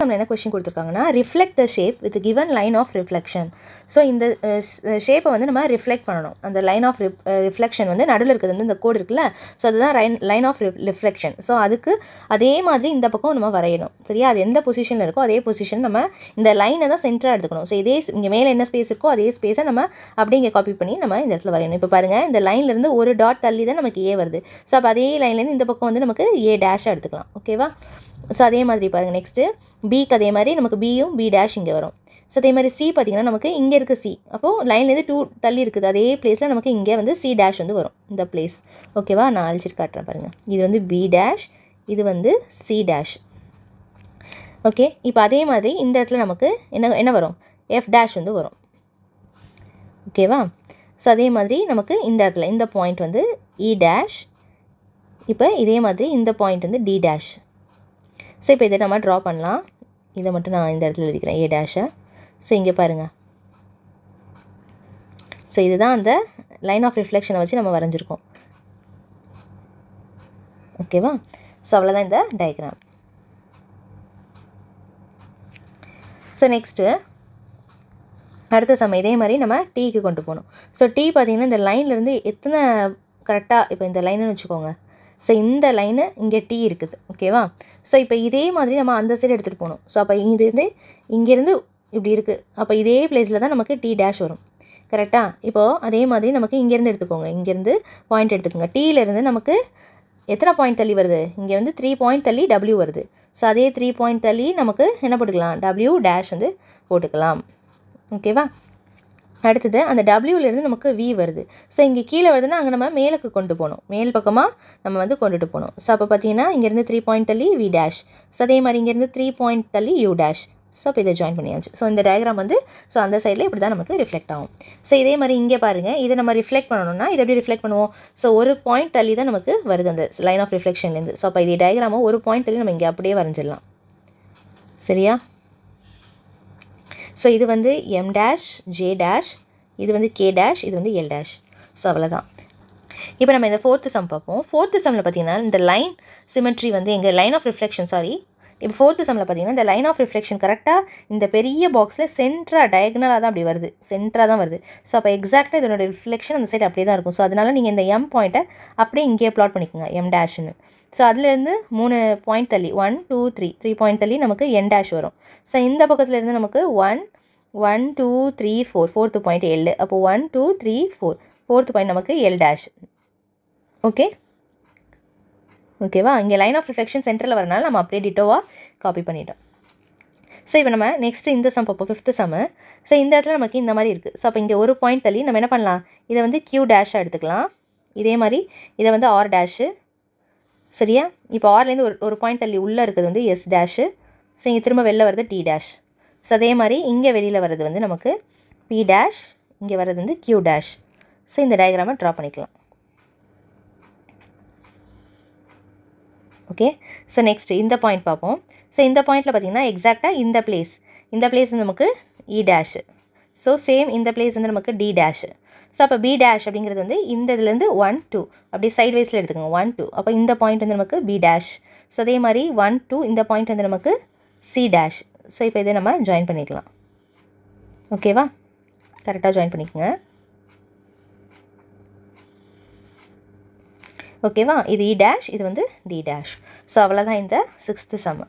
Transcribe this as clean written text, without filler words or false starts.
சம்மில் என்ன கொஸ்டின் கொடுத்துருக்காங்கன்னா reflect the shape with given line of reflection. So இந்த ஷேப்பை வந்து நம்ம ரிஃப்ளெக்ட் பண்ணணும். அந்த லைன் ஆஃப் ரிஃப்ளெக்ஷன் வந்து நடுவில் இருக்கிறது வந்து இந்த கோடு இருக்குல்ல, ஸோ அதுதான் லைன் ஆஃப் ரிஃப்ளெக்ஷன். ஸோ அதுக்கு அதே மாதிரி இந்த பக்கம் நம்ம வரையணும். சரியா? அது எந்த பொசிஷனில் இருக்கோ அதே பொசிஷன் நம்ம இந்த லைனை தான் சென்டராக எடுத்துக்கணும். ஸோ இதே இங்கே மேலே என்ன ஸ்பேஸ் இருக்கோ அதே ஸ்பேஸை நம்ம அப்படியே இங்கே காப்பி பண்ணி நம்ம இந்த இடத்துல வரையணும். இப்போ பாருங்கள், இந்த லைன்லேருந்து ஒரு டாட் தள்ளி தான் நமக்கு ஏ வருது. ஸோ அப்போ அதே லைன்லேருந்து இந்த பக்கம் வந்து நமக்கு ஏ டேஷாக எடுத்துக்கலாம். ஓகேவா? ஸோ அதே மாதிரி பாருங்கள், நெக்ஸ்ட்டு பிக்கு அதே மாதிரி நமக்கு பியும் பி டேஷ் இங்கே வரும். ஸோ அதே மாதிரி சி பார்த்திங்கன்னா நமக்கு இங்கே இருக்குது சி, அப்போது லைன்லேருந்து 2 தள்ளி இருக்குது, அதே பிளேஸில் நமக்கு இங்கே வந்து சி டேஷ் வந்து வரும் இந்த பிளேஸ். ஓகேவா? நான் அழிச்சிட்டு காட்டுறேன் பாருங்கள். இது வந்து பி டேஷ், இது வந்து சி டேஷ். ஓகே, இப்போ அதே மாதிரி இந்த இடத்துல நமக்கு என்ன வரும்? எஃப் டேஷ் வந்து வரும். ஓகேவா? ஸோ அதே மாதிரி நமக்கு இந்த இடத்துல இந்த பாயிண்ட் வந்து இ டேஷ், இப்போ இதே மாதிரி இந்த பாயிண்ட் வந்து டி டேஷ். ஸோ இப்போ இதை நம்ம ட்ரா பண்ணலாம். இதை மட்டும் நான் இந்த இடத்துல எழுதிக்கிறேன், ஏ டேஷை. ஸோ இங்கே பாருங்கள், ஸோ இதுதான் அந்த லைன் ஆஃப் ரிஃப்ளெக்ஷனை வச்சு நம்ம வரைஞ்சிருக்கோம். ஓகேவா? ஸோ அவ்வளோதான் இந்த டயக்ராம். ஸோ நெக்ஸ்ட்டு அடுத்த சம் இதே மாதிரி நம்ம டீக்கு கொண்டு போகணும். ஸோ டீ பார்த்திங்கன்னா இந்த லைன்லேருந்து எத்தனை கரெக்டாக, இப்போ இந்த லைனுன்னு வச்சுக்கோங்க. ஸோ இந்த லைனு இங்கே டீ இருக்குது. ஓகேவா? ஸோ இப்போ இதே மாதிரி நம்ம அந்த சைடு எடுத்துகிட்டு போகணும். ஸோ அப்போ இங்கேருந்து இப்படி இருக்குது, அப்போ இதே பிளேஸில் தான் நமக்கு டி டேஷ் வரும். கரெக்டாக? இப்போது அதே மாதிரி நமக்கு இங்கேருந்து எடுத்துக்கோங்க, இங்கேருந்து பாயிண்ட் எடுத்துக்கோங்க. டீலேருந்து நமக்கு எத்தனை பாயிண்ட் தள்ளி வருது? இங்கே வந்து 3 பாயிண்ட் தள்ளி டபிள்யூ வருது. ஸோ அதே 3 பாயிண்ட் தள்ளி நமக்கு என்ன போட்டுக்கலாம்? டபிள்யூ டேஷ் வந்து போட்டுக்கலாம். ஓகேவா? அடுத்தது அந்த டபிள்யூலேருந்து நமக்கு வி வருது. ஸோ இங்கே கீழே வருதுன்னா அங்கே நம்ம மேலுக்கு கொண்டு போகணும், மேல் பக்கமாக நம்ம வந்து கொண்டுட்டு போகணும். ஸோ அப்போ பார்த்தீங்கன்னா இங்கேருந்து 3 பாயிண்ட் தள்ளி வி டேஷ், ஸோ அதே மாதிரி இங்கேருந்து 3 பாயிண்ட் தள்ளி யூ டேஷ். ஸோ இப்போ இதை ஜாயின் பண்ணியாச்சு. ஸோ இந்த டயக்ராம் வந்து ஸோ அந்த சைடில் இப்படி தான் நமக்கு ரிஃப்ளெக்ட் ஆகும். ஸோ இதே மாதிரி இங்கே பாருங்கள், இதை நம்ம ரிஃப்ளெக்ட் பண்ணணும்னா இதை எப்படி ரிஃப்ளெக்ட் பண்ணுவோம்? ஸோ ஒரு பாயிண்ட் தள்ளி தான் நமக்கு வருது அந்த லைன் ஆஃப் ரிஃப்ளெக்ஷன்லேருந்து. ஸோ அப்போ இதே டயக்ராமை ஒரு பாயிண்ட் தள்ளி நம்ம இங்கே அப்படியே வரைஞ்சிடலாம். சரியா? ஸோ இது வந்து எம் டேஷ், ஜே டேஷ், இது வந்து கே டேஷ், இது வந்து எல் டேஷ். ஸோ அவ்வளோதான். இப்போ நம்ம இந்த 4th சம் பார்ப்போம். 4th சம்மில் பார்த்தீங்கன்னா இந்த லைன் சிமெட்ரி வந்து எங்கள் லைன் ஆஃப் ரிஃப்ளெக்ஷன் இப்போ 4th சம்மில் பார்த்தீங்கன்னா இந்த லைன் ஆஃப் ரிஃப்ளெக்ஷன் கரெக்டாக இந்த பெரிய பாக்ஸில் சென்டராக டயக்னலாக தான் அப்படி வருது, சென்டராக தான் வருது. ஸோ அப்போ எக்ஸாக்டாக இதோட ரிஃப்ளெக்ஷன் அந்த சைடு அப்படியே தான் இருக்கும். ஸோ அதனால் நீங்கள் இந்த எம் பாயிண்ட்டை அப்படியே இங்கேயே ப்ளாட் பண்ணிக்கோங்க, எம் டேஷ்னு. ஸோ அதுலேருந்து 3 பாயிண்ட் தள்ளி 1 2 3 பாயிண்ட் தள்ளி நமக்கு என் டேஷ் வரும். ஸோ இந்த பக்கத்துலேருந்து நமக்கு 1 2 3 4 4th பாயிண்ட் எல், அப்போ 1 2 3 4 4th பாயிண்ட் நமக்கு எல் டேஷ். ஓகேவா? இங்கே லைன் ஆஃப் ரிஃப்ளெக்ஷன் சென்டரில் வரனால நம்ம அப்படியே டிட்டோவாக காப்பி பண்ணிட்டோம். ஸோ இப்போ நம்ம நெக்ஸ்ட்டு இந்த சம் பார்ப்போம், 5th சம்மு. ஸோ இந்த இடத்துல நமக்கு இந்த மாதிரி இருக்குது. ஸோ அப்போ இங்கே ஒரு பாயிண்ட் தள்ளி நம்ம என்ன பண்ணலாம்? இதை வந்து கியூ டேஷாக எடுத்துக்கலாம். இதே மாதிரி இதை வந்து ஆர் டேஷு. சரியா? இப்போ ஆர்லேருந்து ஒரு பாயிண்ட் தள்ளி உள்ளே இருக்கிறது வந்து எஸ் டேஷு. ஸோ இங்கே திரும்ப வெளில வருது டி டேஷ். ஸோ அதே மாதிரி இங்கே வெளியில் வர்றது வந்து நமக்கு பி டேஷ், இங்கே வர்றது வந்து கியூ டேஷ். ஸோ இந்த டயக்ராமை ட்ரா பண்ணிக்கலாம். ஓகே, ஸோ நெக்ஸ்ட் இந்த பாயிண்ட் பார்ப்போம். ஸோ இந்த பாயிண்ட்டில் பார்த்தீங்கன்னா எக்ஸாக்டாக இந்த பிளேஸ் வந்து நமக்கு இ டேஷு. ஸோ சேம் இந்த பிளேஸ் வந்து நமக்கு டி டேஷு. ஸோ அப்போ பி டேஷ் அப்படிங்கிறது வந்து இந்த இதுலேருந்து 1 2 அப்படி சைட் வைஸில் எடுத்துக்கோங்க, 1 2. அப்போ இந்த பாயிண்ட் வந்து நமக்கு பி டேஷ். ஸோ அதே மாதிரி 1 2 இந்த பாயிண்ட் வந்து நமக்கு சி டேஷ். ஸோ இப்போ இதை நம்ம ஜாயின் பண்ணிக்கலாம். ஓகேவா? கரெக்டாக ஜாயின் பண்ணிக்கோங்க. ஓகேவா? இது இ டேஷ், இது வந்து டி டேஷ். ஸோ அவ்வளோதான் இந்த 6th சம்.